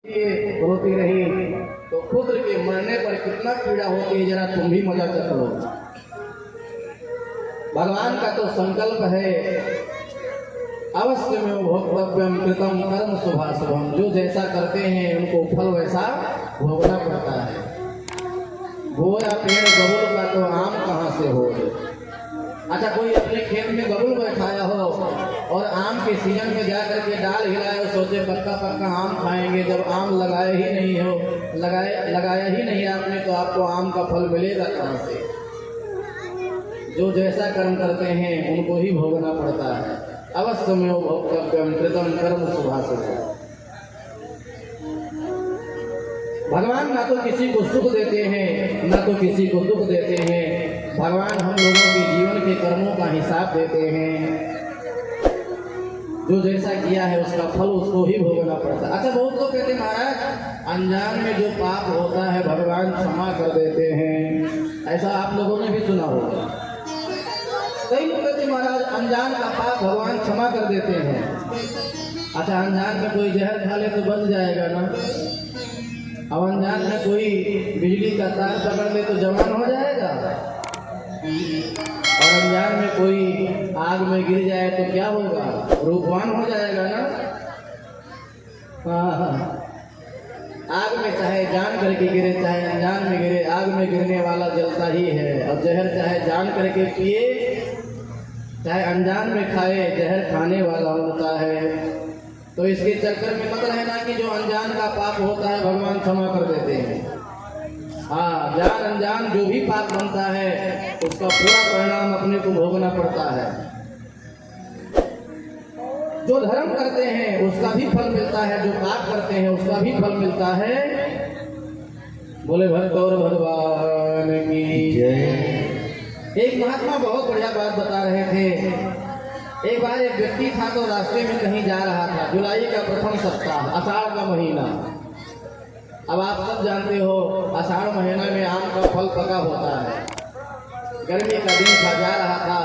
होती रही तो पुत्र के मरने पर कितना पीड़ा होती है, जरा तुम भी मजा चख लो। भगवान का तो संकल्प है, अवश्य में भोक्तव्यम कृतम कर्म शुभाशुभम, जो जैसा करते हैं उनको फल वैसा भोगना पड़ता है। बोया पेड़ बबुल का तो आम कहाँ से हो। अच्छा, कोई अपने खेत में बबुल बैठाया हो और आम के सीजन में जा करके डाल हिलाए और सोचे पक्का पक्का आम खाएंगे, जब आम लगाया ही नहीं हो, लगाया ही नहीं आपने, तो आपको आम का फल मिलेगा कहाँ से। जो जैसा कर्म करते हैं उनको ही भोगना पड़ता है। अवश्य में भोक्तव्यम कृतम कर्म शुभाशुभम। भगवान ना तो किसी को सुख देते हैं ना तो किसी को दुख देते हैं। भगवान हम लोगों के जीवन के कर्मों का हिसाब देते हैं। जो जैसा किया है उसका फल उसको ही भोगना पड़ता है। अच्छा, बहुत लोग कहते हैं महाराज अनजान में जो पाप होता है भगवान क्षमा कर देते हैं, ऐसा आप लोगों ने भी सुना होगा। कई लोग कहते हैं महाराज अनजान का पाप भगवान क्षमा कर देते हैं। अच्छा, अनजान में कोई जहर खा ले तो बच जाएगा ना, अब अनजान में कोई बिजली का तार पकड़ ले तो जवान हो जाएगा, और अनजान में कोई आग में गिर जाए तो क्या होगा, रूपवान हो जाएगा ना। हाँ, आग में चाहे जान करके गिरे चाहे अनजान में गिरे, आग में गिरने वाला जलता ही है। और जहर चाहे जान करके पिए चाहे अनजान में खाए, जहर खाने वाला होता है। तो इसके चक्कर में मत रहना कि जो अनजान का पाप होता है भगवान क्षमा कर देते हैं। हाँ, जान अनजान जो भी पाप बनता है उसका पूरा परिणाम अपने को भोगना पड़ता है। जो धर्म करते हैं उसका भी फल मिलता है, जो पाप करते हैं उसका भी फल मिलता है। बोले भक्त और भगवान की जय। एक महात्मा बहुत बढ़िया बात बता रहे थे। एक बार एक व्यक्ति था तो रास्ते में कहीं जा रहा था। जुलाई का प्रथम सप्ताह, आषाढ़ का महीना। अब आप सब जानते हो आषाढ़ महीना में आम का फल पका होता है। गर्मी का दिन था, जा रहा था,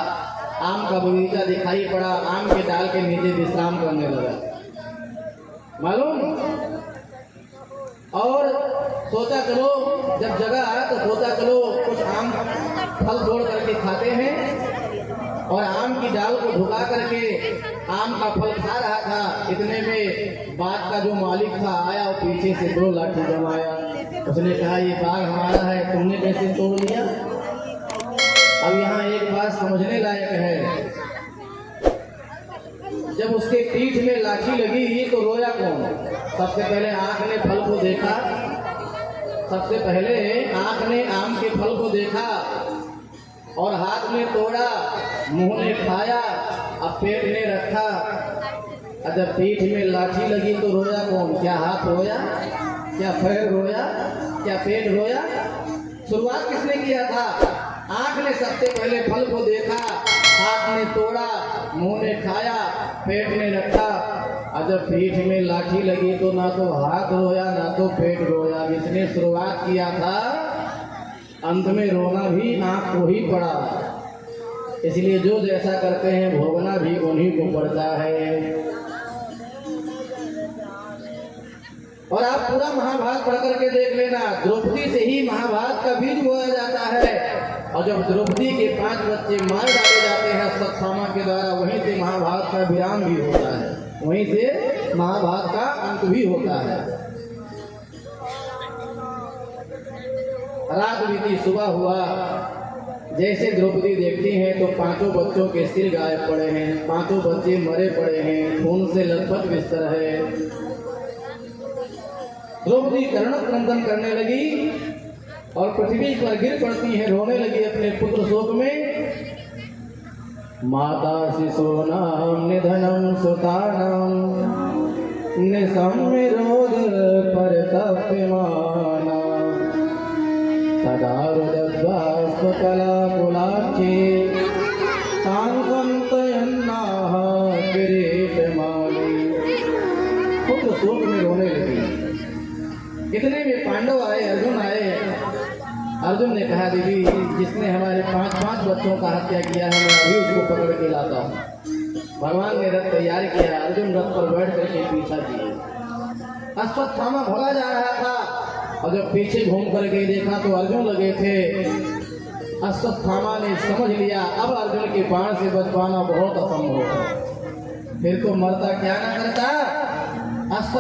आम का बगीचा दिखाई पड़ा, आम के डाल के नीचे विश्राम करने लगा मालूम। और सोचा चलो, जब जगह आया तो सोचा चलो कुछ आम फल तोड़ करके खाते हैं। और आम की डाल को झुका करके आम का फल खा रहा था। इतने में बाग का जो मालिक था आया और पीछे से 2 लाठी जमाया। उसने कहा ये बाग हमारा है, तुमने कैसे तोड़ लिया। अब यहाँ एक बात समझने लायक है, जब उसके पीठ में लाठी लगी तो रोया कौन। सबसे पहले आंख ने फल को देखा, सबसे पहले आंख ने आम के फल को देखा और हाथ में तोड़ा, मुंह ने खाया, अब पेट में रखा। जब पीठ में लाठी लगी तो रोया कौन। क्या हाथ रोया, क्या पैर रोया, क्या पेट रोया। शुरुआत किसने किया था। आंख ने सबसे पहले फल को देखा, हाथ ने तोड़ा, मुंह ने खाया, पेट में रखा। और जब पीठ में लाठी लगी तो ना तो हाथ रोया ना तो पेट रोया। जिसने शुरुआत किया था अंत में रोना भी आंख को ही पड़ा। इसलिए जो जैसा करते हैं भोगना भी उन्हीं को पड़ता है। और आप पूरा महाभारत पढ़ करके देख लेना, द्रौपदी से ही महाभारत का बीज बोया जाता है। और जब द्रौपदी के 5 बच्चे मार डाले जाते हैं सत्यभामा के द्वारा, वहीं से महाभारत का विराम भी होता है, वहीं से महाभारत का अंत भी होता है। रात बीती, सुबह हुआ, जैसे द्रौपदी देखती हैं तो 5 बच्चों के सिर गायब पड़े हैं, 5 बच्चे मरे पड़े हैं, खून से लथपथ बिस्तर है। द्रौपदी कर्ण क्रंदन करने लगी और पृथ्वी पर गिर पड़ती है, रोने लगी अपने पुत्र शोक में। माता शिशूनां निधनं सुतानां निसंविरोध परतप्यमाना तदा रुदद्वास्फलाकुलाक्षी तां संतयन्नाः किरीटमाली। पुत्र शोक में रोने लगी। इतने में पांडव आए, अर्जुन आए। अर्जुन ने कहा दीदी जिसने हमारे 5 बच्चों का हत्या किया है मैं अभी उसको पकड़ के लाता हूँ। भगवान ने रथ तैयार किया, अर्जुन रथ पर बैठ करके पीछा किए। अश्वत्थामा भगा जा रहा था और जब पीछे घूम करके देखा तो अर्जुन लगे थे। अश्वत्थामा ने समझ लिया अब अर्जुन के बाण से बच पाना बहुत असंभव है, फिर तो मरता क्या ना करता। अश्वत्थ